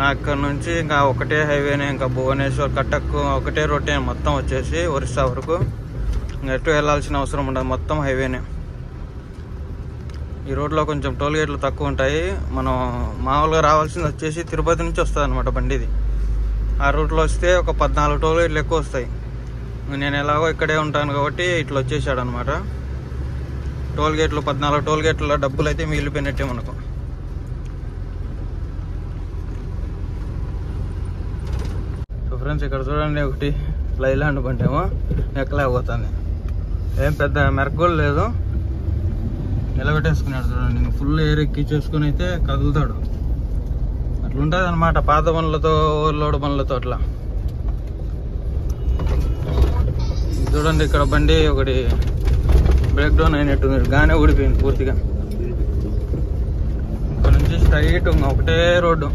అక్కడ నుంచి ఇంకా ఒకటే హైవేనే, ఇంకా భువనేశ్వర్ కటక్ ఒకటే రోడ్డే మొత్తం వచ్చేసి ఒరిస్సా వరకు. ఇంకా ఎటు వెళ్ళాల్సిన అవసరం ఉండదు, మొత్తం హైవేనే. ఈ రోడ్లో కొంచెం టోల్ గేట్లు తక్కువ ఉంటాయి. మనం మామూలుగా రావాల్సింది వచ్చేసి తిరుపతి నుంచి వస్తుంది అనమాట బండి ఇది. ఆ రూట్లో వస్తే ఒక 14 టోల్ గేట్లు ఎక్కువ వస్తాయి. నేను ఎలాగో ఇక్కడే ఉంటాను కాబట్టి ఇట్లా వచ్చేసాడు అనమాట. టోల్ గేట్లు 14 టోల్ గేట్ల డబ్బులు అయితే మిగిలిపోయినట్టే మనకు. సో ఫ్రెండ్స్ ఇక్కడ చూడండి, ఒకటి లైలాండ్ బండి ఏమో ఎక్కలేకపోతుంది. ఏం పెద్ద మెరగోలు లేదు, నిలబెట్టేసుకున్నాడు చూడండి. ఫుల్ ఎయిర్ ఎక్కించేసుకుని అయితే కదులుతాడు. అట్లుంటుంది అనమాట పాత బండ్లతో, ఓవర్లోడ్ బండ్లతో అట్లా. చూడండి ఇక్కడ బండి ఒకటి బ్రేక్ డౌన్ అయినట్టుంది, గానే ఊడిపోయింది పూర్తిగా. ఇక్కడ నుంచి స్ట్రైట్ ఒకటే రోడ్డు.